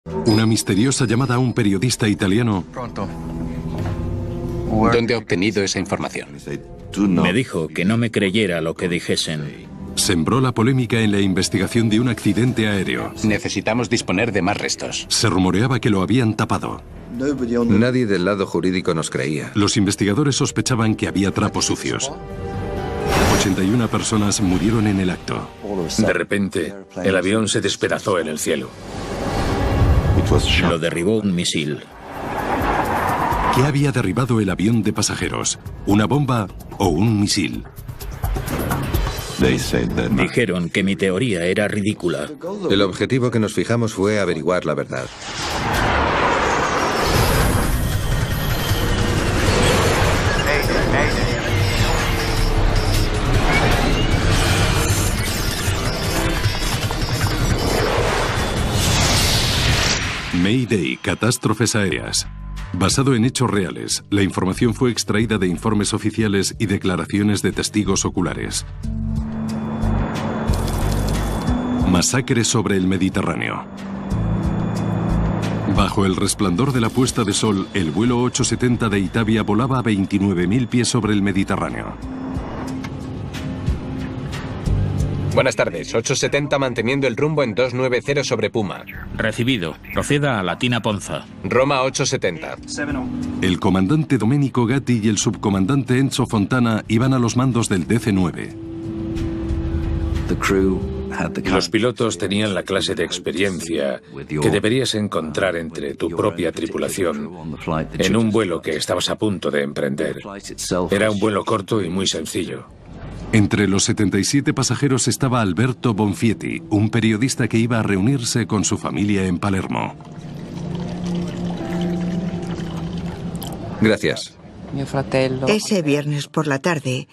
Una misteriosa llamada a un periodista italiano. ¿Dónde ha obtenido esa información? Me dijo que no me creyera lo que dijesen. Sembró la polémica en la investigación de un accidente aéreo. Necesitamos disponer de más restos. Se rumoreaba que lo habían tapado. Nadie del lado jurídico nos creía. Los investigadores sospechaban que había trapos sucios. 81 personas murieron en el acto. De repente, el avión se despedazó en el cielo. Lo derribó un misil. ¿Qué había derribado el avión de pasajeros? ¿Una bomba o un misil? Dijeron que mi teoría era ridícula. El objetivo que nos fijamos fue averiguar la verdad. Mayday, catástrofes aéreas. Basado en hechos reales, la información fue extraída de informes oficiales y declaraciones de testigos oculares. Masacre sobre el Mediterráneo. Bajo el resplandor de la puesta de sol, el vuelo 870 de Itavia volaba a 29.000 pies sobre el Mediterráneo. Buenas tardes, 870 manteniendo el rumbo en 290 sobre Puma. Recibido. Proceda a Latina Ponza. Roma 870. El comandante Domenico Gatti y el subcomandante Enzo Fontana iban a los mandos del DC-9. Los pilotos tenían la clase de experiencia que deberías encontrar entre tu propia tripulación en un vuelo que estabas a punto de emprender. Era un vuelo corto y muy sencillo. Entre los 77 pasajeros estaba Alberto Bonfietti, un periodista que iba a reunirse con su familia en Palermo. Gracias. Ese viernes por la tarde,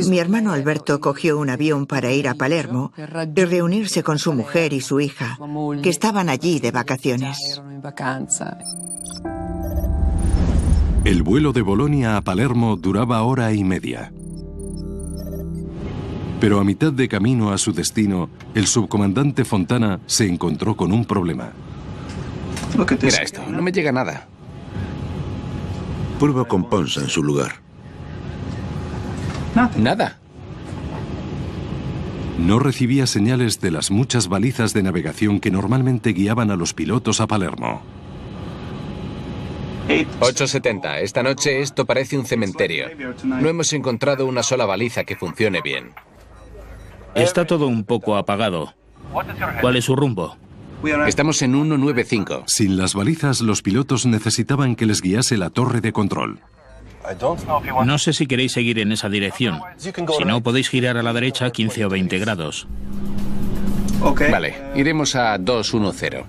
mi hermano Alberto cogió un avión para ir a Palermo y reunirse con su mujer y su hija, que estaban allí de vacaciones. El vuelo de Bolonia a Palermo duraba hora y media. Pero a mitad de camino a su destino, el subcomandante Fontana se encontró con un problema. Mira esto, no me llega nada. Prueba con Ponza en su lugar. Nada. No recibía señales de las muchas balizas de navegación que normalmente guiaban a los pilotos a Palermo. 870, esta noche esto parece un cementerio. No hemos encontrado una sola baliza que funcione bien. Está todo un poco apagado. ¿Cuál es su rumbo? Estamos en 195. Sin las balizas, los pilotos necesitaban que les guiase la torre de control. No sé si queréis seguir en esa dirección. Si no, podéis girar a la derecha 15 o 20 grados. Vale, iremos a 210.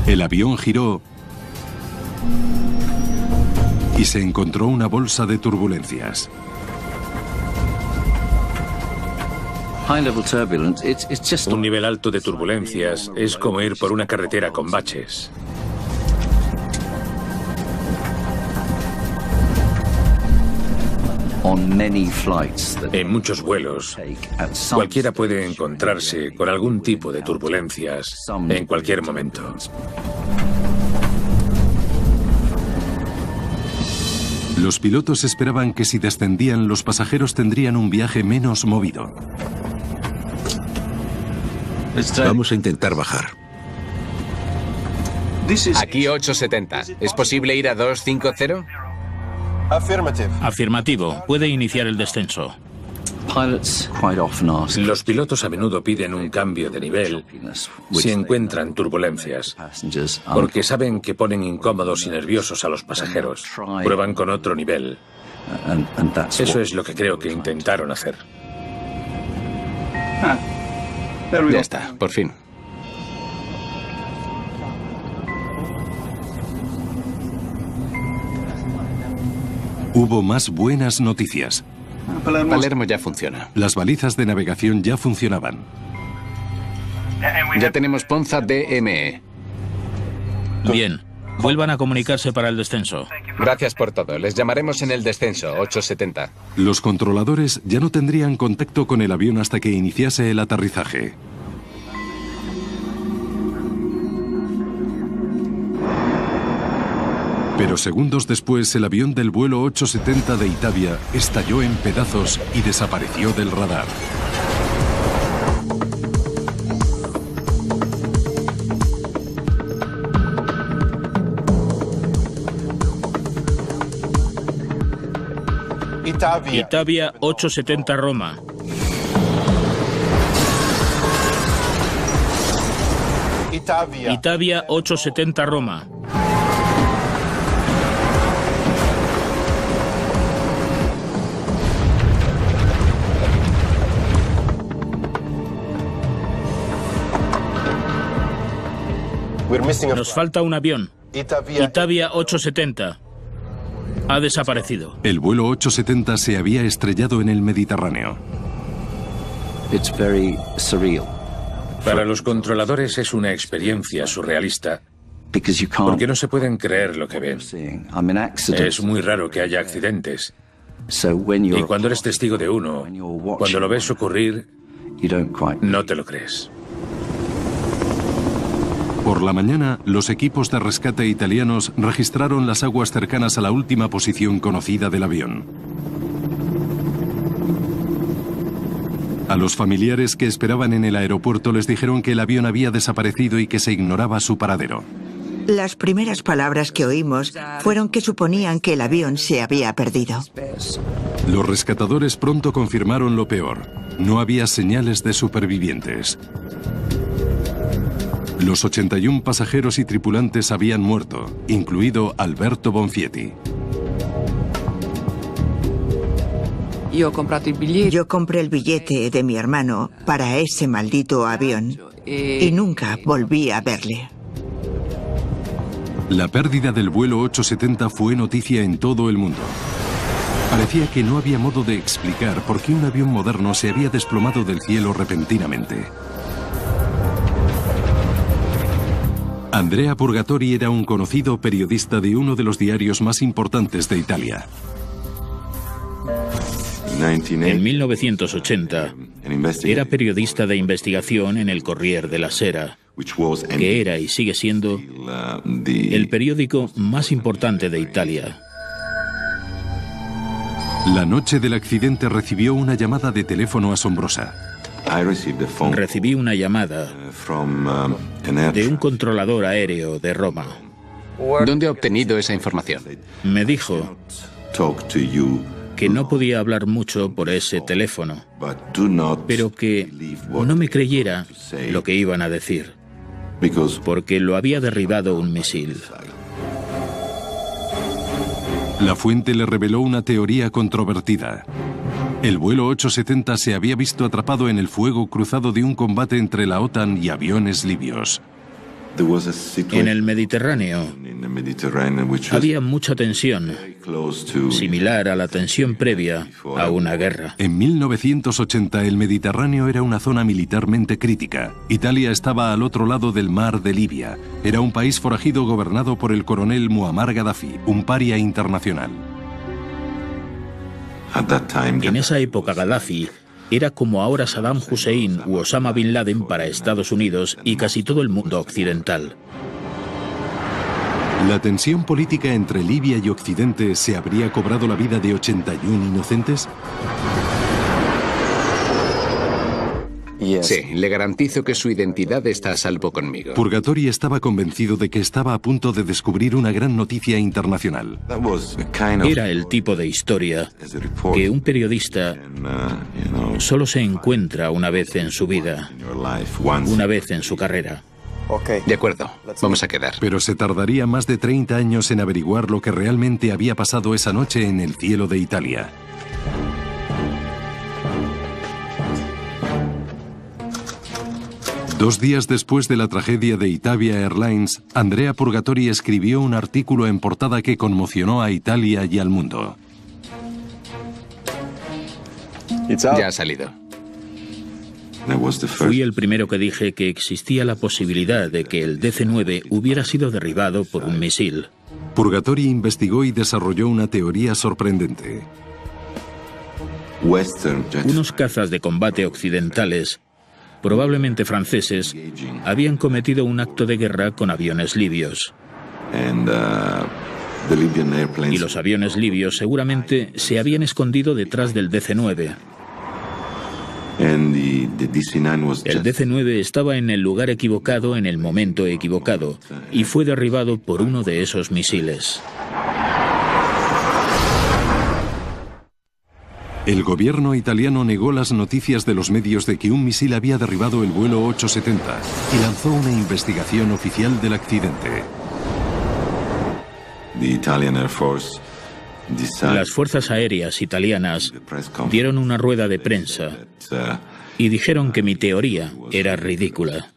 El avión giró y se encontró una bolsa de turbulencias. Un nivel alto de turbulencias es como ir por una carretera con baches. En muchos vuelos, cualquiera puede encontrarse con algún tipo de turbulencias en cualquier momento. Los pilotos esperaban que si descendían, los pasajeros tendrían un viaje menos movido. Vamos a intentar bajar. Aquí 870. ¿Es posible ir a 250? Afirmativo. Puede iniciar el descenso. Los pilotos a menudo piden un cambio de nivel si encuentran turbulencias, porque saben que ponen incómodos y nerviosos a los pasajeros. Prueban con otro nivel. Eso es lo que creo que intentaron hacer. Ya está, por fin. Hubo más buenas noticias. Palermo ya funciona. Las balizas de navegación ya funcionaban. Ya tenemos Ponza DME. Bien. Vuelvan a comunicarse para el descenso. Gracias por todo. Les llamaremos en el descenso, 870. Los controladores ya no tendrían contacto con el avión hasta que iniciase el aterrizaje. pero segundos después el avión del vuelo 870 de Itavia estalló en pedazos y desapareció del radar. Itavia 870 Roma. Itavia 870 Roma. Nos falta un avión. Itavia 870. Ha desaparecido. El vuelo 870 se había estrellado en el Mediterráneo. Para los controladores es una experiencia surrealista, porque no se pueden creer lo que ven. Es muy raro que haya accidentes. Y cuando eres testigo de uno, cuando lo ves ocurrir, no te lo crees. Por la mañana, los equipos de rescate italianos registraron las aguas cercanas a la última posición conocida del avión. A los familiares que esperaban en el aeropuerto les dijeron que el avión había desaparecido y que se ignoraba su paradero. Las primeras palabras que oímos fueron que suponían que el avión se había perdido. Los rescatadores pronto confirmaron lo peor. No había señales de supervivientes. Los 81 pasajeros y tripulantes habían muerto, incluido Alberto Bonfietti. Yo compré el billete de mi hermano para ese maldito avión y nunca volví a verle. La pérdida del vuelo 870 fue noticia en todo el mundo. Parecía que no había modo de explicar por qué un avión moderno se había desplomado del cielo repentinamente. Andrea Purgatori era un conocido periodista de uno de los diarios más importantes de Italia. En 1980 era periodista de investigación en el Corriere della Sera, que era y sigue siendo el periódico más importante de Italia. La noche del accidente recibió una llamada de teléfono asombrosa. Recibí una llamada de un controlador aéreo de Roma. ¿Dónde ha obtenido esa información? Me dijo que no podía hablar mucho por ese teléfono, pero que no me creyera lo que iban a decir, porque lo había derribado un misil. La fuente le reveló una teoría controvertida. El vuelo 870 se había visto atrapado en el fuego cruzado de un combate entre la OTAN y aviones libios. En el Mediterráneo había mucha tensión, similar a la tensión previa a una guerra. En 1980 el Mediterráneo era una zona militarmente crítica. Italia estaba al otro lado del mar de Libia. Era un país forajido gobernado por el coronel Muammar Gaddafi, un paria internacional. En esa época Gaddafi era como ahora Saddam Hussein u Osama Bin Laden para Estados Unidos y casi todo el mundo occidental. ¿La tensión política entre Libia y Occidente se habría cobrado la vida de 81 inocentes? Sí, le garantizo que su identidad está a salvo conmigo. Purgatori estaba convencido de que estaba a punto de descubrir una gran noticia internacional. Era el tipo de historia que un periodista solo se encuentra una vez en su vida, una vez en su carrera. De acuerdo, vamos a quedar. Pero se tardaría más de 30 años en averiguar lo que realmente había pasado esa noche en el cielo de Italia. Dos días después de la tragedia de Itavia Airlines, Andrea Purgatori escribió un artículo en portada que conmocionó a Italia y al mundo. Ya ha salido. Fui el primero que dije que existía la posibilidad de que el DC-9 hubiera sido derribado por un misil. Purgatori investigó y desarrolló una teoría sorprendente. Unos cazas de combate occidentales, probablemente franceses, habían cometido un acto de guerra con aviones libios. Y los aviones libios seguramente se habían escondido detrás del DC-9. El DC-9 estaba en el lugar equivocado en el momento equivocado y fue derribado por uno de esos misiles. El gobierno italiano negó las noticias de los medios de que un misil había derribado el vuelo 870 y lanzó una investigación oficial del accidente. Las fuerzas aéreas italianas dieron una rueda de prensa y dijeron que mi teoría era ridícula.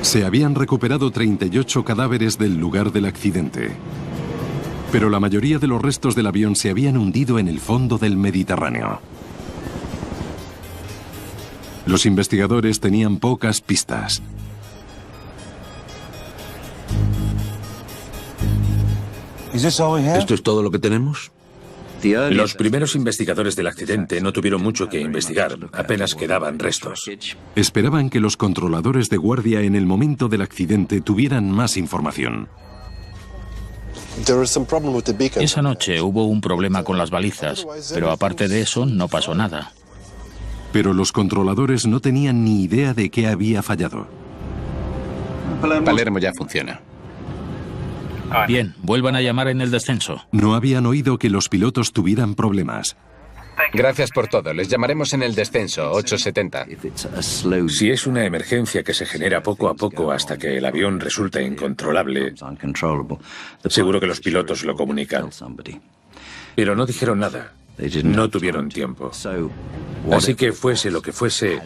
Se habían recuperado 38 cadáveres del lugar del accidente, pero la mayoría de los restos del avión se habían hundido en el fondo del Mediterráneo. Los investigadores tenían pocas pistas. ¿Esto es todo lo que tenemos? Los primeros investigadores del accidente no tuvieron mucho que investigar, apenas quedaban restos. Esperaban que los controladores de guardia en el momento del accidente tuvieran más información. Esa noche hubo un problema con las balizas, pero aparte de eso no pasó nada. Pero los controladores no tenían ni idea de qué había fallado. Palermo ya funciona. Bien, vuelvan a llamar en el descenso. No habían oído que los pilotos tuvieran problemas. Gracias por todo. Les llamaremos en el descenso, 870. Si es una emergencia que se genera poco a poco hasta que el avión resulta incontrolable, seguro que los pilotos lo comunican. Pero no dijeron nada. No tuvieron tiempo. Así que fuese lo que fuese,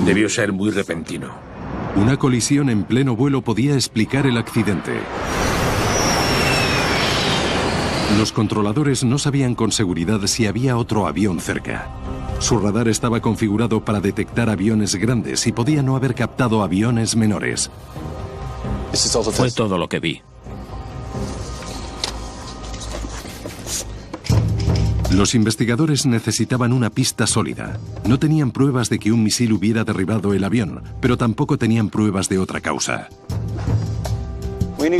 debió ser muy repentino. Una colisión en pleno vuelo podía explicar el accidente. Los controladores no sabían con seguridad si había otro avión cerca. Su radar estaba configurado para detectar aviones grandes y podía no haber captado aviones menores. Fue todo lo que vi. Los investigadores necesitaban una pista sólida. No tenían pruebas de que un misil hubiera derribado el avión, pero tampoco tenían pruebas de otra causa.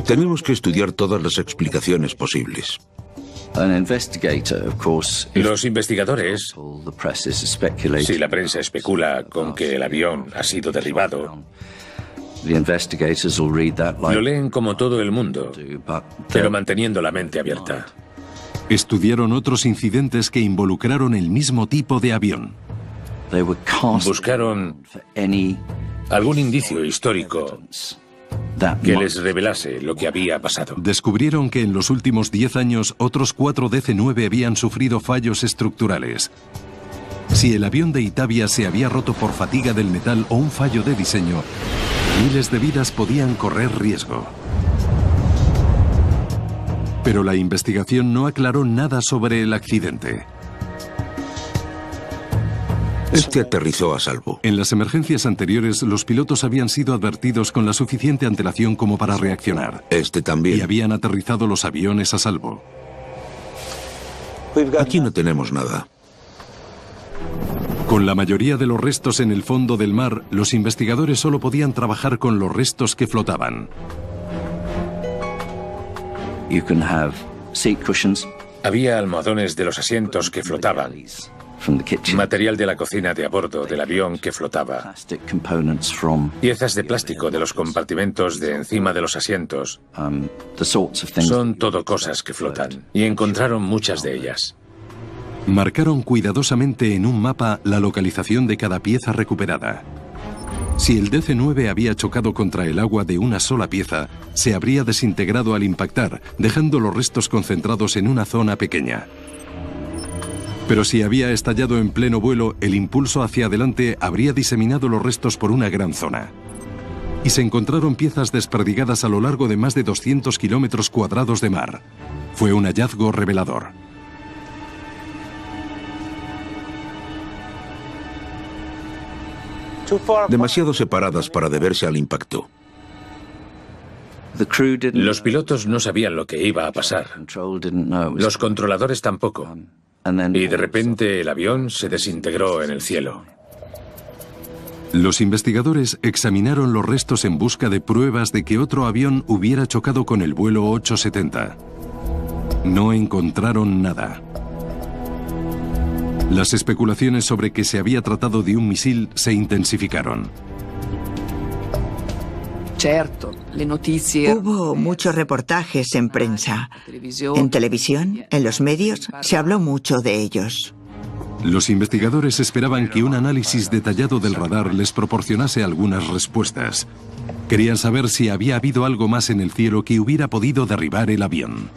Tenemos que estudiar todas las explicaciones posibles. Los investigadores, si la prensa especula con que el avión ha sido derribado, lo leen como todo el mundo, pero manteniendo la mente abierta. Estudiaron otros incidentes que involucraron el mismo tipo de avión. Buscaron algún indicio histórico que les revelase lo que había pasado. Descubrieron que en los últimos 10 años otros 4 DC-9 habían sufrido fallos estructurales. Si el avión de Itavia se había roto por fatiga del metal o un fallo de diseño, miles de vidas podían correr riesgo. Pero la investigación no aclaró nada sobre el accidente. Este aterrizó a salvo. En las emergencias anteriores, los pilotos habían sido advertidos con la suficiente antelación como para reaccionar. Este también. Y habían aterrizado los aviones a salvo. Aquí no tenemos nada. Con la mayoría de los restos en el fondo del mar, los investigadores solo podían trabajar con los restos que flotaban. Había almohadones de los asientos que flotaban, material de la cocina de a bordo del avión que flotaba, piezas de plástico de los compartimentos de encima de los asientos. Son todo cosas que flotan, y encontraron muchas de ellas. Marcaron cuidadosamente en un mapa la localización de cada pieza recuperada. Si el DC-9 había chocado contra el agua de una sola pieza, se habría desintegrado al impactar, dejando los restos concentrados en una zona pequeña. Pero si había estallado en pleno vuelo, el impulso hacia adelante habría diseminado los restos por una gran zona. Y se encontraron piezas desperdigadas a lo largo de más de 200 kilómetros cuadrados de mar. Fue un hallazgo revelador. Demasiado separadas para deberse al impacto. Los pilotos no sabían lo que iba a pasar. Los controladores tampoco. Y de repente el avión se desintegró en el cielo. Los investigadores examinaron los restos en busca de pruebas de que otro avión hubiera chocado con el vuelo 870. No encontraron nada. Las especulaciones sobre que se había tratado de un misil se intensificaron. Hubo muchos reportajes en prensa. En televisión, en los medios, se habló mucho de ellos. Los investigadores esperaban que un análisis detallado del radar les proporcionase algunas respuestas. Querían saber si había habido algo más en el cielo que hubiera podido derribar el avión.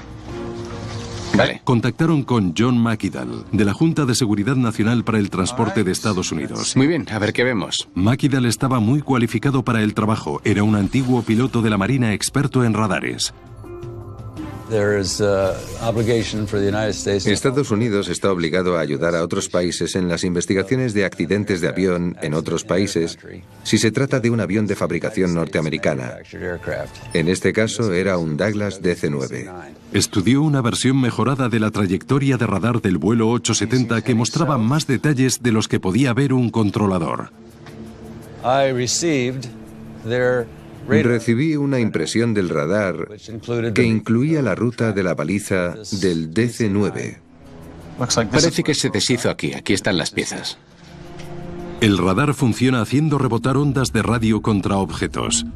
Vale. Contactaron con John McIdall, de la Junta de Seguridad Nacional para el Transporte de Estados Unidos. Muy bien, a ver qué vemos. McIdall estaba muy cualificado para el trabajo. Era un antiguo piloto de la Marina experto en radares. Estados Unidos está obligado a ayudar a otros países en las investigaciones de accidentes de avión en otros países si se trata de un avión de fabricación norteamericana. En este caso era un Douglas DC-9. Estudió una versión mejorada de la trayectoria de radar del vuelo 870 que mostraba más detalles de los que podía ver un controlador. Recibí una impresión del radar que incluía la ruta de la baliza del DC-9. Parece que se deshizo aquí. Aquí están las piezas. El radar funciona haciendo rebotar ondas de radio contra objetos.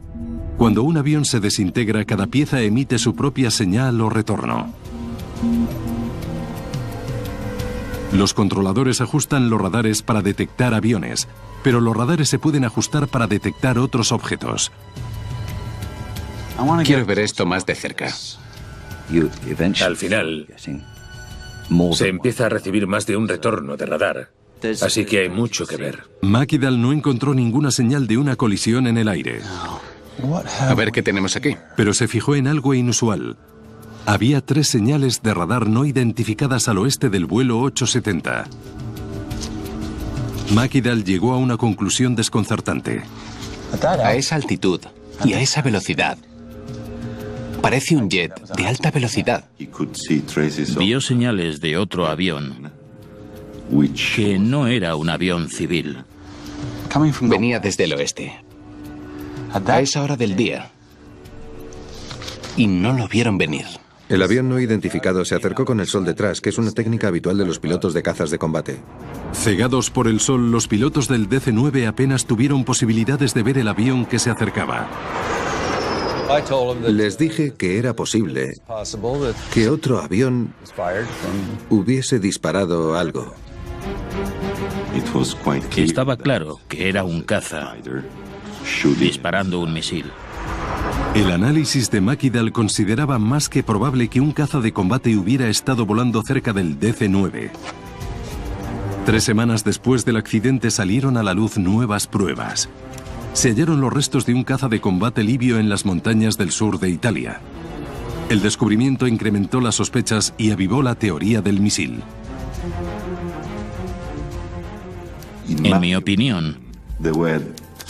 Cuando un avión se desintegra, cada pieza emite su propia señal o retorno. Los controladores ajustan los radares para detectar aviones, pero los radares se pueden ajustar para detectar otros objetos. Quiero ver esto más de cerca. Al final, se empieza a recibir más de un retorno de radar, así que hay mucho que ver. McIdall no encontró ninguna señal de una colisión en el aire. A ver qué tenemos aquí. Pero se fijó en algo inusual. Había 3 señales de radar no identificadas al oeste del vuelo 870. McIdall llegó a una conclusión desconcertante. A esa altitud y a esa velocidad, parece un jet de alta velocidad. Vio señales de otro avión que no era un avión civil. Venía desde el oeste, a esa hora del día, y no lo vieron venir. El avión no identificado se acercó con el sol detrás, que es una técnica habitual de los pilotos de cazas de combate. Cegados por el sol, los pilotos del DC-9 apenas tuvieron posibilidades de ver el avión que se acercaba. Les dije que era posible que otro avión hubiese disparado algo. Estaba claro que era un caza disparando un misil. El análisis de McIdall consideraba más que probable que un caza de combate hubiera estado volando cerca del DC-9. 3 semanas después del accidente salieron a la luz nuevas pruebas. Se hallaron los restos de un caza de combate libio en las montañas del sur de Italia. El descubrimiento incrementó las sospechas y avivó la teoría del misil. En mi opinión,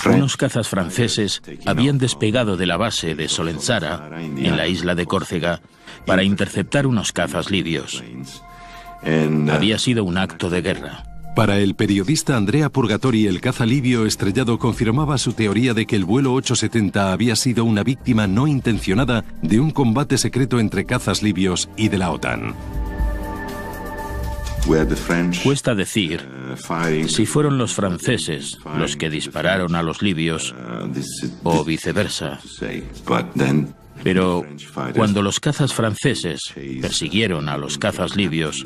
unos cazas franceses habían despegado de la base de Solenzara, en la isla de Córcega, para interceptar unos cazas libios. Había sido un acto de guerra. Para el periodista Andrea Purgatori, el caza libio estrellado confirmaba su teoría de que el vuelo 870 había sido una víctima no intencionada de un combate secreto entre cazas libios y de la OTAN. Cuesta decir si fueron los franceses los que dispararon a los libios o viceversa. Pero cuando los cazas franceses persiguieron a los cazas libios,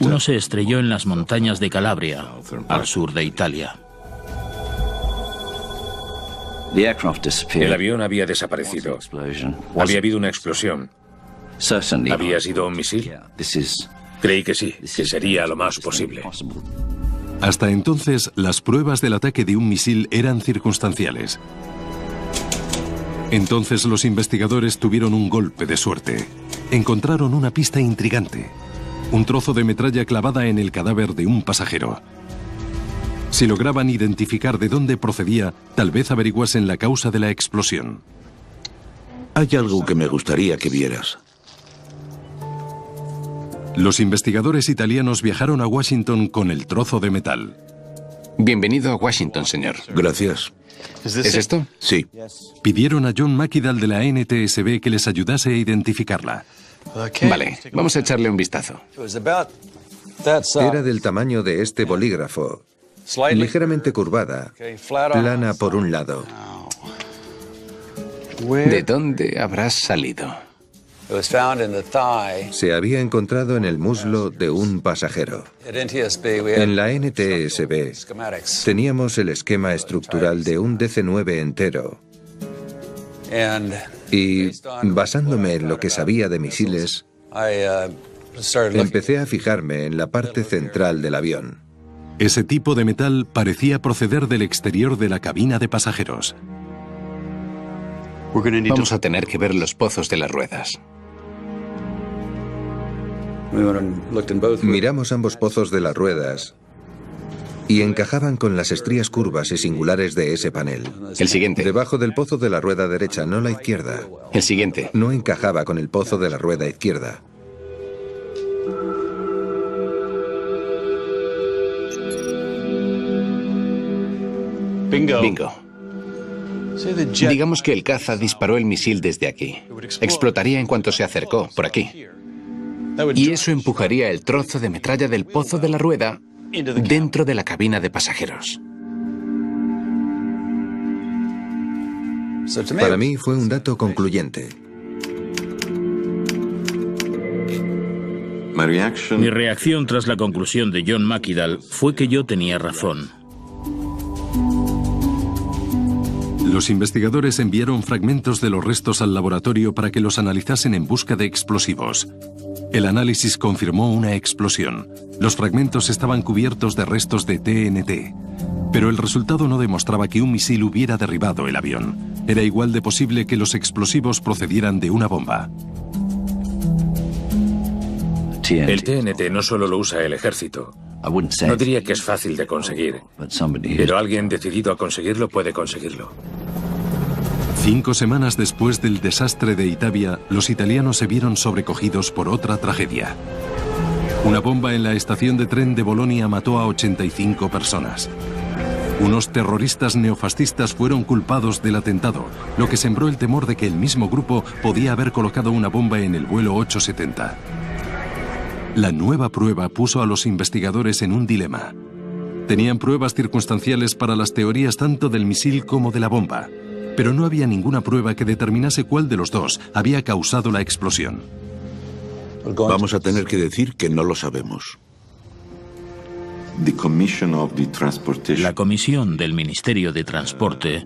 uno se estrelló en las montañas de Calabria, al sur de Italia. El avión había desaparecido. Había habido una explosión. ¿Había sido un misil? Creí que sí, que sería lo más posible. Hasta entonces, las pruebas del ataque de un misil eran circunstanciales. Entonces los investigadores tuvieron un golpe de suerte. Encontraron una pista intrigante. Un trozo de metralla clavada en el cadáver de un pasajero. Si lograban identificar de dónde procedía, tal vez averiguasen la causa de la explosión. Hay algo que me gustaría que vieras. Los investigadores italianos viajaron a Washington con el trozo de metal. Bienvenido a Washington, señor. Gracias. ¿Es esto? Sí. Pidieron a John Makidal de la NTSB que les ayudase a identificarla. Vale, vamos a echarle un vistazo. Era del tamaño de este bolígrafo, ligeramente curvada, plana por un lado. ¿De dónde habrás salido? Se había encontrado en el muslo de un pasajero. En la NTSB teníamos el esquema estructural de un DC-9 entero. Y basándome en lo que sabía de misiles, empecé a fijarme en la parte central del avión. Ese tipo de metal parecía proceder del exterior de la cabina de pasajeros. Vamos a tener que ver los pozos de las ruedas. Miramos ambos pozos de las ruedas y encajaban con las estrías curvas y singulares de ese panel. El siguiente. Debajo del pozo de la rueda derecha, no la izquierda. El siguiente. No encajaba con el pozo de la rueda izquierda. Bingo. Digamos que el caza disparó el misil desde aquí. Explotaría en cuanto se acercó, por aquí. Y eso empujaría el trozo de metralla del pozo de la rueda dentro de la cabina de pasajeros. Para mí fue un dato concluyente. Mi reacción tras la conclusión de John Makidal fue que yo tenía razón. Los investigadores enviaron fragmentos de los restos al laboratorio para que los analizasen en busca de explosivos. El análisis confirmó una explosión. Los fragmentos estaban cubiertos de restos de TNT. Pero el resultado no demostraba que un misil hubiera derribado el avión. Era igual de posible que los explosivos procedieran de una bomba. El TNT no solo lo usa el ejército. No diría que es fácil de conseguir, pero alguien decidido a conseguirlo puede conseguirlo. 5 semanas después del desastre de Itavia, los italianos se vieron sobrecogidos por otra tragedia. Una bomba en la estación de tren de Bolonia mató a 85 personas. Unos terroristas neofascistas fueron culpados del atentado, lo que sembró el temor de que el mismo grupo podía haber colocado una bomba en el vuelo 870. La nueva prueba puso a los investigadores en un dilema. Tenían pruebas circunstanciales para las teorías tanto del misil como de la bomba, pero no había ninguna prueba que determinase cuál de los dos había causado la explosión. Vamos a tener que decir que no lo sabemos. La comisión del Ministerio de Transporte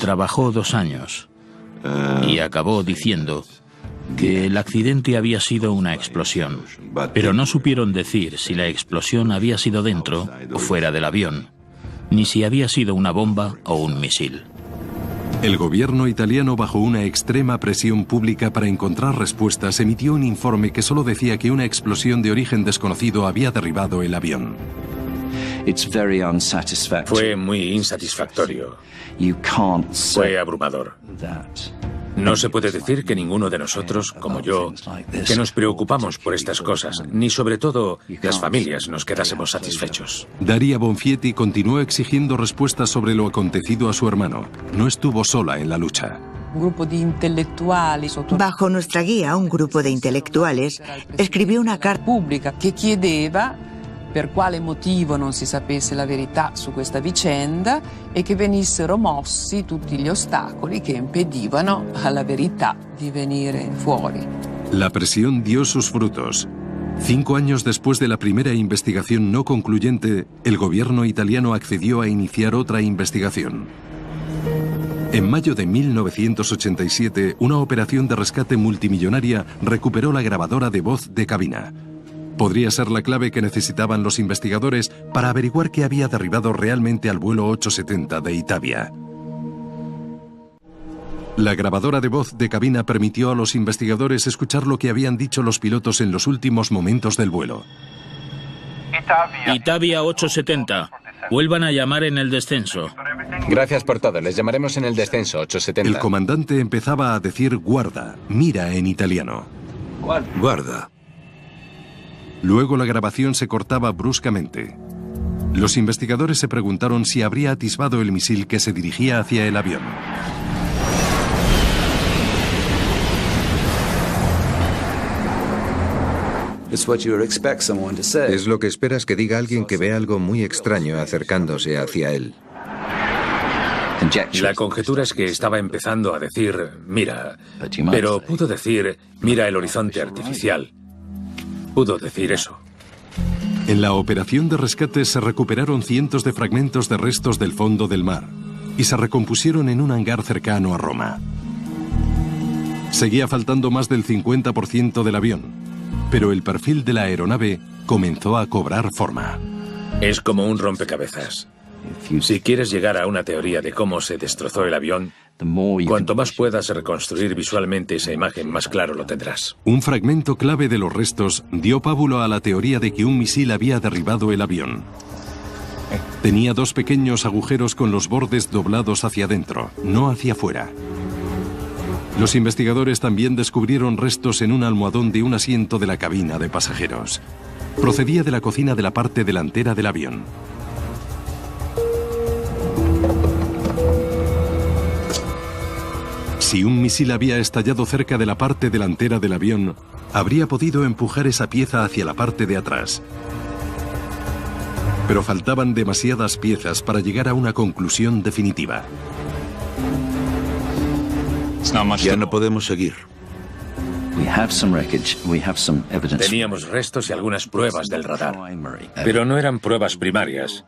trabajó 2 años y acabó diciendo que el accidente había sido una explosión, pero no supieron decir si la explosión había sido dentro o fuera del avión, ni si había sido una bomba o un misil. El gobierno italiano, bajo una extrema presión pública para encontrar respuestas, emitió un informe que solo decía que una explosión de origen desconocido había derribado el avión. Fue muy insatisfactorio. Fue abrumador. No se puede decir que ninguno de nosotros, como yo, que nos preocupamos por estas cosas, ni sobre todo las familias, nos quedásemos satisfechos. Daria Bonfietti continuó exigiendo respuestas sobre lo acontecido a su hermano. No estuvo sola en la lucha. Bajo nuestra guía, un grupo de intelectuales escribió una carta pubblica che chiedeva per quale motivo non si sapesse la verità su questa vicenda e che venissero mossi tutti gli ostacoli che impedivano alla verità di venire fuori. La presión dio sus frutos. 5 años después de la primera investigación no concluyente, el gobierno italiano accedió a iniciar otra investigación. En mayo de 1987, una operación de rescate multimillonaria recuperó la grabadora de voz de cabina. Podría ser la clave que necesitaban los investigadores para averiguar qué había derribado realmente al vuelo 870 de Itavia. La grabadora de voz de cabina permitió a los investigadores escuchar lo que habían dicho los pilotos en los últimos momentos del vuelo. Itavia 870. Vuelvan a llamar en el descenso. Gracias por todo. Les llamaremos en el descenso 870. El comandante empezaba a decir guarda, mira en italiano. Guarda. Luego la grabación se cortaba bruscamente. Los investigadores se preguntaron si habría atisbado el misil que se dirigía hacia el avión. Es lo que esperas que diga alguien que ve algo muy extraño acercándose hacia él. La conjetura es que estaba empezando a decir, mira, pero pudo decir, mira el horizonte artificial. Pudo decir eso. En la operación de rescate se recuperaron cientos de fragmentos de restos del fondo del mar y se recompusieron en un hangar cercano a Roma. Seguía faltando más del 50% del avión, pero el perfil de la aeronave comenzó a cobrar forma. Es como un rompecabezas. Si quieres llegar a una teoría de cómo se destrozó el avión, cuanto más puedas reconstruir visualmente esa imagen, más claro lo tendrás. Un fragmento clave de los restos dio pábulo a la teoría de que un misil había derribado el avión. Tenía dos pequeños agujeros con los bordes doblados hacia adentro, no hacia afuera. Los investigadores también descubrieron restos en un almohadón de un asiento de la cabina de pasajeros. Procedía de la cocina de la parte delantera del avión. Si un misil había estallado cerca de la parte delantera del avión, habría podido empujar esa pieza hacia la parte de atrás. Pero faltaban demasiadas piezas para llegar a una conclusión definitiva. Ya no podemos seguir. Teníamos restos y algunas pruebas del radar, pero no eran pruebas primarias.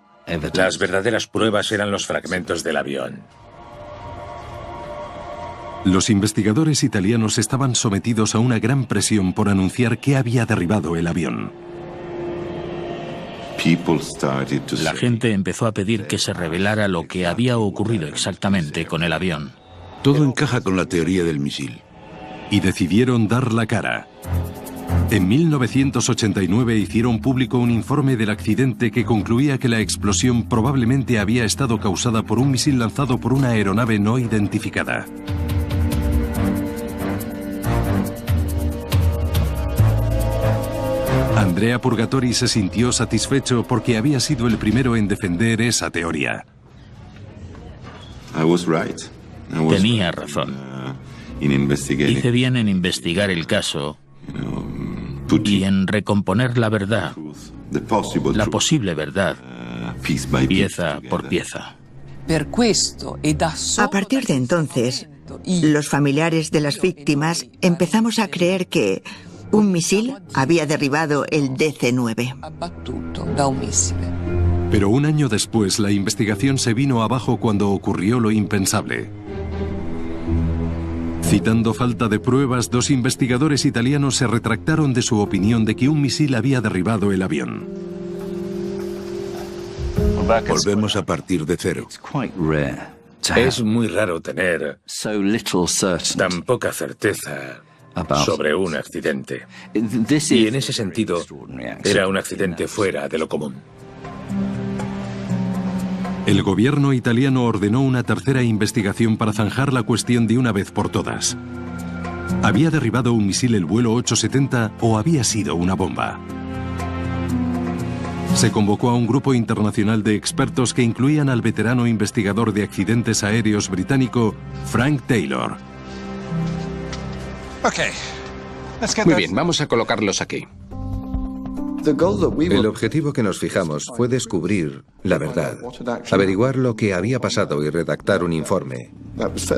Las verdaderas pruebas eran los fragmentos del avión. Los investigadores italianos estaban sometidos a una gran presión por anunciar qué había derribado el avión. La gente empezó a pedir que se revelara lo que había ocurrido exactamente con el avión. Todo encaja con la teoría del misil. Y decidieron dar la cara. En 1989 hicieron público un informe del accidente que concluía que la explosión probablemente había estado causada por un misil lanzado por una aeronave no identificada. Andrea Purgatori se sintió satisfecho porque había sido el primero en defender esa teoría. Tenía razón. Hice bien en investigar el caso y en recomponer la verdad, la posible verdad, pieza por pieza. A partir de entonces, los familiares de las víctimas empezamos a creer que un misil había derribado el DC-9. Pero un año después, la investigación se vino abajo cuando ocurrió lo impensable. Citando falta de pruebas, dos investigadores italianos se retractaron de su opinión de que un misil había derribado el avión. Volvemos a partir de cero. Es muy raro tener tan poca certeza sobre un accidente. Y en ese sentido, era un accidente fuera de lo común. El gobierno italiano ordenó una tercera investigación para zanjar la cuestión de una vez por todas. ¿Había derribado un misil el vuelo 870 o había sido una bomba? Se convocó a un grupo internacional de expertos que incluían al veterano investigador de accidentes aéreos británico Frank Taylor. Muy bien, vamos a colocarlos aquí. El objetivo que nos fijamos fue descubrir la verdad, averiguar lo que había pasado y redactar un informe.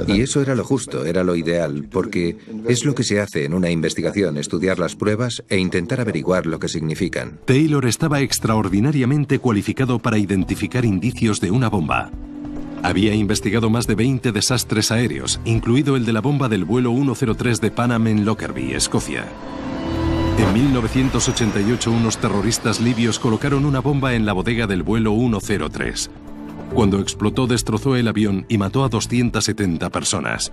Y eso era lo justo, era lo ideal, porque es lo que se hace en una investigación, estudiar las pruebas e intentar averiguar lo que significan. Taylor estaba extraordinariamente cualificado para identificar indicios de una bomba. Había investigado más de 20 desastres aéreos, incluido el de la bomba del vuelo 103 de Pan Am en Lockerbie, Escocia. En 1988, unos terroristas libios colocaron una bomba en la bodega del vuelo 103. Cuando explotó, destrozó el avión y mató a 270 personas.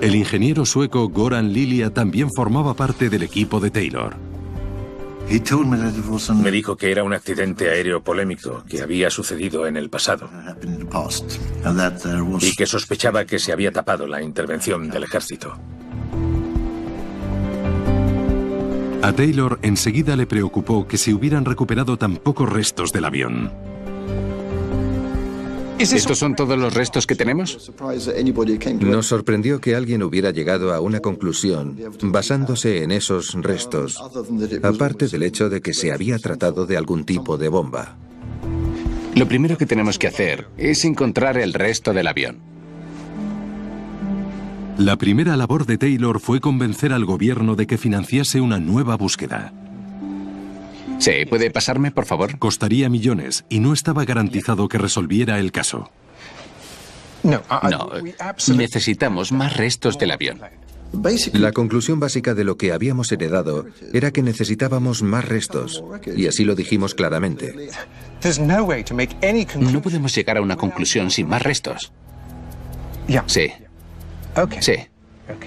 El ingeniero sueco Goran Lilja también formaba parte del equipo de Taylor. Me dijo que era un accidente aéreo polémico que había sucedido en el pasado y que sospechaba que se había tapado la intervención del ejército. A Taylor enseguida le preocupó que se hubieran recuperado tan pocos restos del avión. ¿Estos son todos los restos que tenemos? Nos sorprendió que alguien hubiera llegado a una conclusión basándose en esos restos, aparte del hecho de que se había tratado de algún tipo de bomba. Lo primero que tenemos que hacer es encontrar el resto del avión. La primera labor de Taylor fue convencer al gobierno de que financiase una nueva búsqueda. Sí, ¿puede pasarme, por favor? Costaría millones y no estaba garantizado que resolviera el caso. No, necesitamos más restos del avión. La conclusión básica de lo que habíamos heredado era que necesitábamos más restos, y así lo dijimos claramente. No podemos llegar a una conclusión sin más restos. Sí. Sí.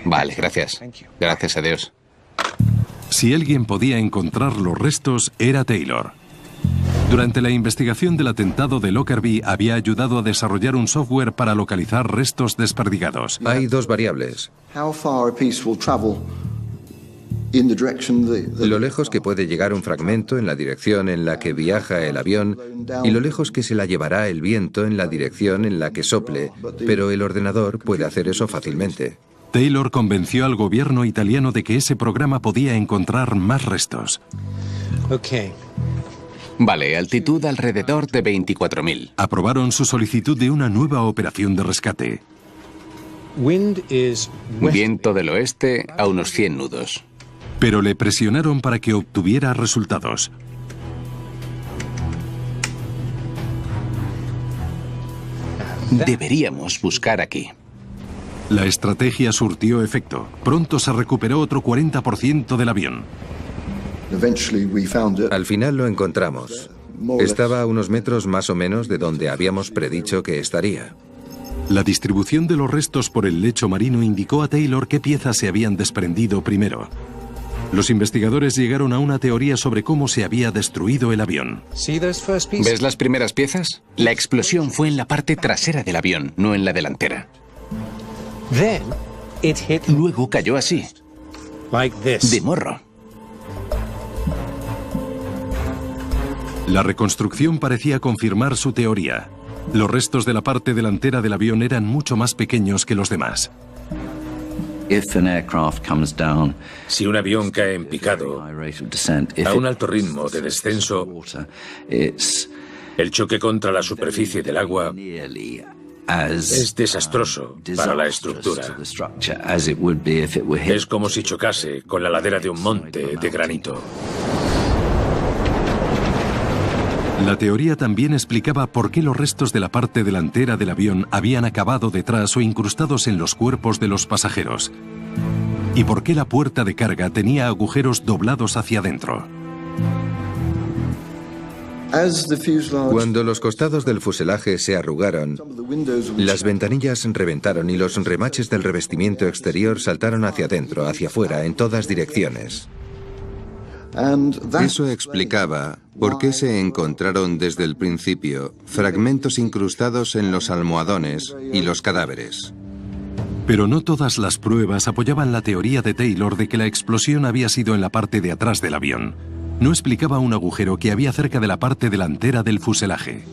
Vale, gracias. Gracias a Dios. Si alguien podía encontrar los restos, era Taylor. Durante la investigación del atentado de Lockerbie, había ayudado a desarrollar un software para localizar restos desperdigados. Hay dos variables: lo lejos que puede llegar un fragmento en la dirección en la que viaja el avión y lo lejos que se la llevará el viento en la dirección en la que sople, pero el ordenador puede hacer eso fácilmente. Taylor convenció al gobierno italiano de que ese programa podía encontrar más restos. Vale, altitud alrededor de 24.000. Aprobaron su solicitud de una nueva operación de rescate. Viento del oeste a unos 100 nudos. Pero le presionaron para que obtuviera resultados. Deberíamos buscar aquí. La estrategia surtió efecto. Pronto se recuperó otro 40% del avión. Al final lo encontramos. Estaba a unos metros más o menos de donde habíamos predicho que estaría. La distribución de los restos por el lecho marino indicó a Taylor qué piezas se habían desprendido primero. Los investigadores llegaron a una teoría sobre cómo se había destruido el avión. ¿Ves las primeras piezas? La explosión fue en la parte trasera del avión, no en la delantera. Luego cayó así, de morro. La reconstrucción parecía confirmar su teoría. Los restos de la parte delantera del avión eran mucho más pequeños que los demás. Si un avión cae en picado a un alto ritmo de descenso, el choque contra la superficie del agua es desastroso para la estructura. Es como si chocase con la ladera de un monte de granito. La teoría también explicaba por qué los restos de la parte delantera del avión habían acabado detrás o incrustados en los cuerpos de los pasajeros. Y por qué la puerta de carga tenía agujeros doblados hacia adentro. Cuando los costados del fuselaje se arrugaron, las ventanillas reventaron y los remaches del revestimiento exterior saltaron hacia adentro, hacia afuera, en todas direcciones. Eso explicaba por qué se encontraron desde el principio fragmentos incrustados en los almohadones y los cadáveres. Pero no todas las pruebas apoyaban la teoría de Taylor de que la explosión había sido en la parte de atrás del avión. No explicaba un agujero que había cerca de la parte delantera del fuselaje.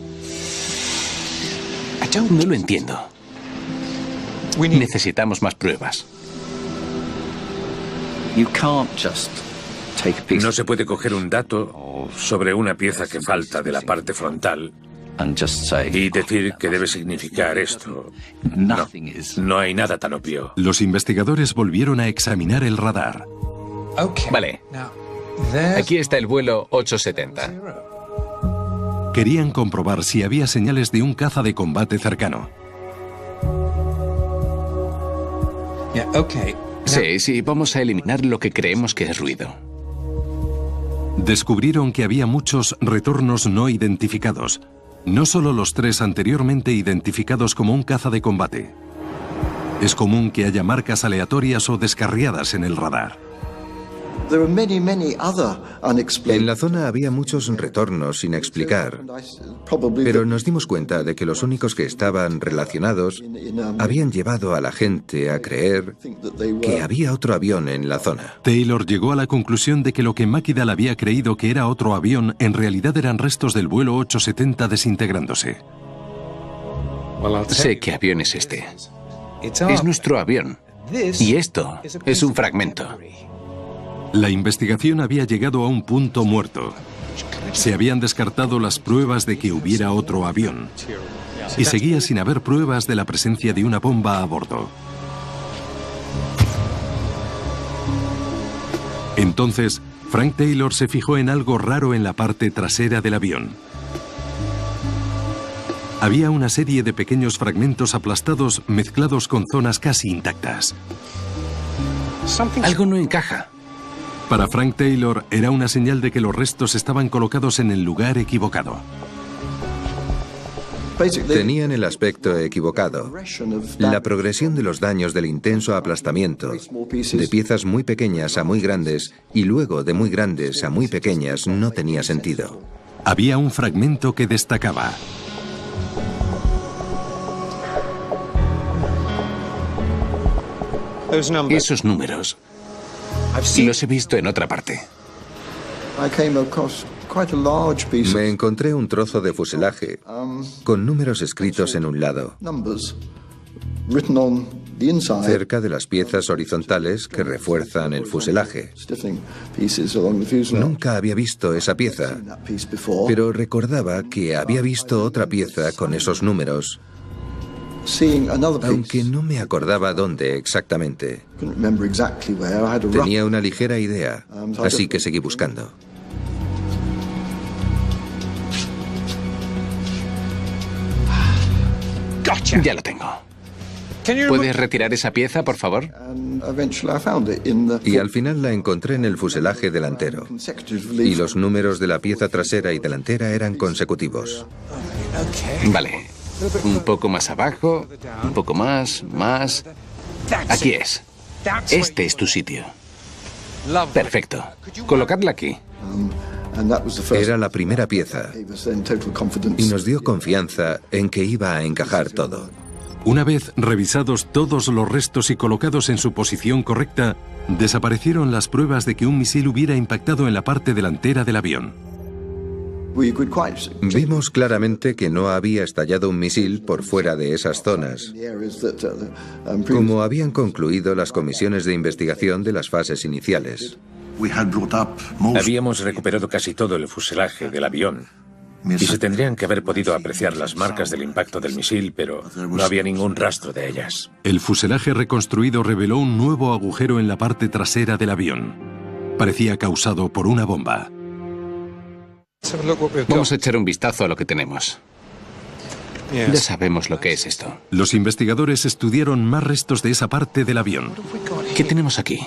No lo entiendo. Necesitamos más pruebas. No se puede coger un dato sobre una pieza que falta de la parte frontal y decir que debe significar esto. No hay nada tan obvio. Los investigadores volvieron a examinar el radar. Vale. Aquí está el vuelo 870. Querían comprobar si había señales de un caza de combate cercano. Sí, vamos a eliminar lo que creemos que es ruido. Descubrieron que había muchos retornos no identificados, no solo los 3 anteriormente identificados como un caza de combate. Es común que haya marcas aleatorias o descarriadas en el radar. En la zona había muchos retornos sin explicar, pero nos dimos cuenta de que los únicos que estaban relacionados habían llevado a la gente a creer que había otro avión en la zona. Taylor llegó a la conclusión de que lo que McKiddle había creído que era otro avión en realidad eran restos del vuelo 870 desintegrándose. Sé qué avión es este. Es nuestro avión. Y esto es un fragmento. La investigación había llegado a un punto muerto. Se habían descartado las pruebas de que hubiera otro avión. Y seguía sin haber pruebas de la presencia de una bomba a bordo. Entonces, Frank Taylor se fijó en algo raro en la parte trasera del avión. Había una serie de pequeños fragmentos aplastados mezclados con zonas casi intactas. Algo no encaja. Para Frank Taylor era una señal de que los restos estaban colocados en el lugar equivocado. Tenían el aspecto equivocado. La progresión de los daños del intenso aplastamiento, de piezas muy pequeñas a muy grandes y luego de muy grandes a muy pequeñas, no tenía sentido. Había un fragmento que destacaba. Esos números los he visto en otra parte. Me encontré un trozo de fuselaje con números escritos en un lado, cerca de las piezas horizontales que refuerzan el fuselaje. Nunca había visto esa pieza, pero recordaba que había visto otra pieza con esos números, aunque no me acordaba dónde exactamente. Tenía una ligera idea, así que seguí buscando. Ya lo tengo. ¿Puedes retirar esa pieza, por favor? Y al final la encontré en el fuselaje delantero. Y los números de la pieza trasera y delantera eran consecutivos. Vale. Un poco más abajo, un poco más. Aquí es. Este es tu sitio. Perfecto. Colocadla aquí. Era la primera pieza y nos dio confianza en que iba a encajar todo. Una vez revisados todos los restos y colocados en su posición correcta, desaparecieron las pruebas de que un misil hubiera impactado en la parte delantera del avión. Vimos claramente que no había estallado un misil por fuera de esas zonas, como habían concluido las comisiones de investigación de las fases iniciales. Habíamos recuperado casi todo el fuselaje del avión y se tendrían que haber podido apreciar las marcas del impacto del misil, pero no había ningún rastro de ellas. El fuselaje reconstruido reveló un nuevo agujero en la parte trasera del avión. Parecía causado por una bomba. Vamos a echar un vistazo a lo que tenemos. Ya sabemos lo que es esto. Los investigadores estudiaron más restos de esa parte del avión. ¿Qué tenemos aquí?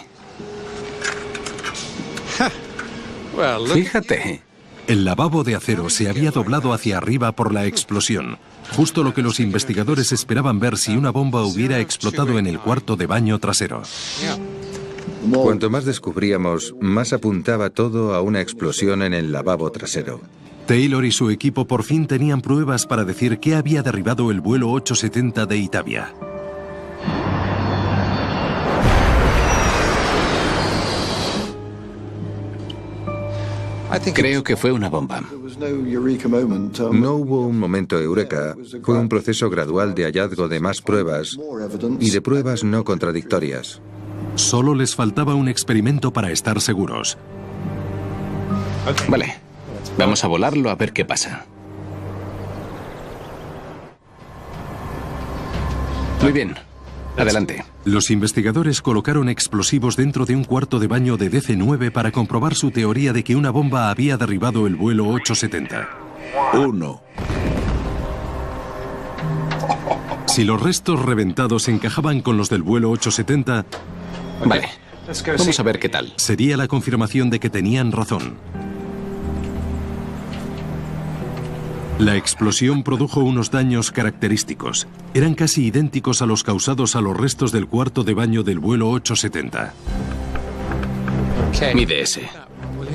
Fíjate. El lavabo de acero se había doblado hacia arriba por la explosión, justo lo que los investigadores esperaban ver si una bomba hubiera explotado en el cuarto de baño trasero. Cuanto más descubríamos, más apuntaba todo a una explosión en el lavabo trasero. Taylor y su equipo por fin tenían pruebas para decir qué había derribado el vuelo 870 de Itavia. Creo que fue una bomba. No hubo un momento eureka, fue un proceso gradual de hallazgo de más pruebas y de pruebas no contradictorias. Solo les faltaba un experimento para estar seguros. Vale, vamos a volarlo a ver qué pasa. Muy bien, adelante. Los investigadores colocaron explosivos dentro de un cuarto de baño de DC-9 para comprobar su teoría de que una bomba había derribado el vuelo 870. 1. Si los restos reventados encajaban con los del vuelo 870, vale, vamos a ver qué tal. Sería la confirmación de que tenían razón. La explosión produjo unos daños característicos. Eran casi idénticos a los causados a los restos del cuarto de baño del vuelo 870. Mide ese.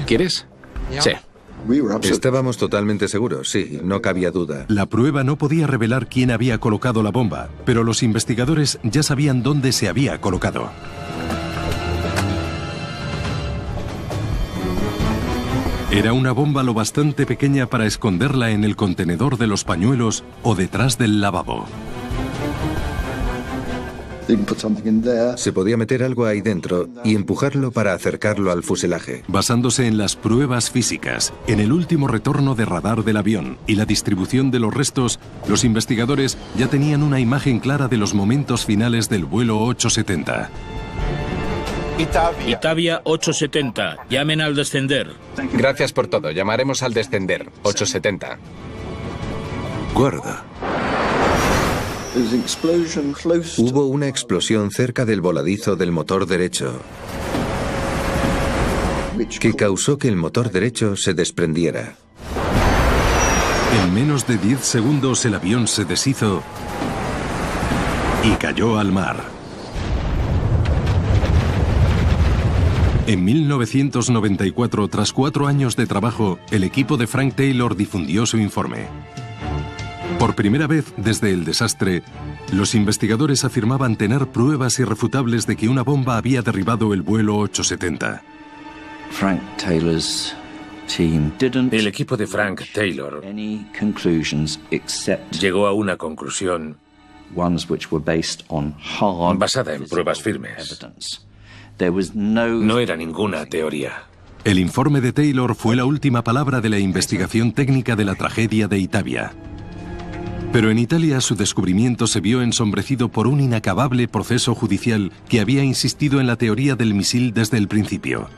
¿Quieres? Sí. Estábamos totalmente seguros, sí, no cabía duda. La prueba no podía revelar quién había colocado la bomba, pero los investigadores ya sabían dónde se había colocado. Era una bomba lo bastante pequeña para esconderla en el contenedor de los pañuelos o detrás del lavabo. Se podía meter algo ahí dentro y empujarlo para acercarlo al fuselaje. Basándose en las pruebas físicas, en el último retorno de radar del avión y la distribución de los restos, los investigadores ya tenían una imagen clara de los momentos finales del vuelo 870. Itavia 870, llamen al descender. Gracias por todo, llamaremos al descender. 870. Guarda. Hubo una explosión cerca del voladizo del motor derecho que causó que el motor derecho se desprendiera. En menos de 10 segundos el avión se deshizo y cayó al mar. En 1994, tras 4 años de trabajo, el equipo de Frank Taylor difundió su informe. Por primera vez desde el desastre, los investigadores afirmaban tener pruebas irrefutables de que una bomba había derribado el vuelo 870. El equipo de Frank Taylor llegó a una conclusión basada en pruebas firmes. No era ninguna teoría. El informe de Taylor fue la última palabra de la investigación técnica de la tragedia de Itavia. Pero en Italia su descubrimiento se vio ensombrecido por un inacabable proceso judicial que había insistido en la teoría del misil desde el principio.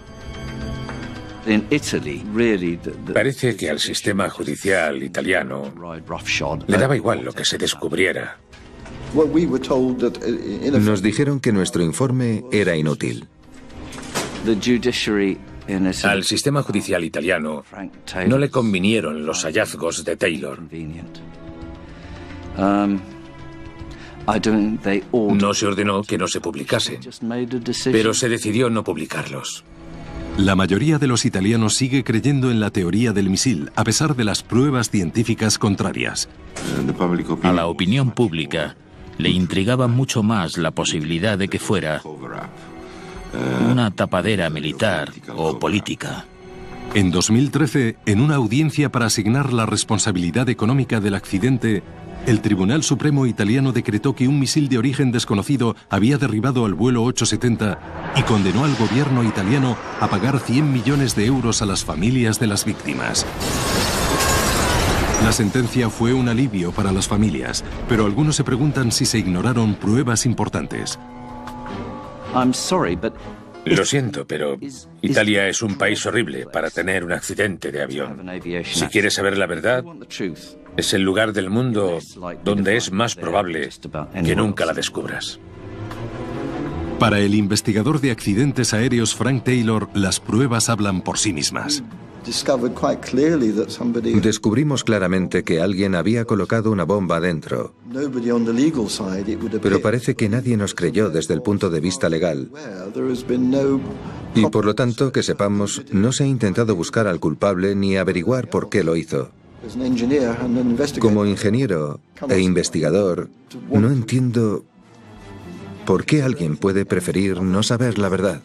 Parece que al sistema judicial italiano le daba igual lo que se descubriera. Nos dijeron que nuestro informe era inútil. Al sistema judicial italiano no le convinieron los hallazgos de Taylor. No se ordenó que no se publicasen, pero se decidió no publicarlos. La mayoría de los italianos sigue creyendo en la teoría del misil, a pesar de las pruebas científicas contrarias. A la opinión pública le intrigaba mucho más la posibilidad de que fuera una tapadera militar o política. En 2013, en una audiencia para asignar la responsabilidad económica del accidente, el Tribunal Supremo italiano decretó que un misil de origen desconocido había derribado al vuelo 870 y condenó al gobierno italiano a pagar 100 millones de euros a las familias de las víctimas. La sentencia fue un alivio para las familias, pero algunos se preguntan si se ignoraron pruebas importantes. Lo siento, pero Italia es un país horrible para tener un accidente de avión. Si quieres saber la verdad, es el lugar del mundo donde es más probable que nunca la descubras. Para el investigador de accidentes aéreos Frank Taylor, las pruebas hablan por sí mismas. Descubrimos claramente que alguien había colocado una bomba dentro, pero parece que nadie nos creyó desde el punto de vista legal. Y por lo tanto, que sepamos, no se ha intentado buscar al culpable ni averiguar por qué lo hizo. Como ingeniero e investigador, no entiendo por qué alguien puede preferir no saber la verdad.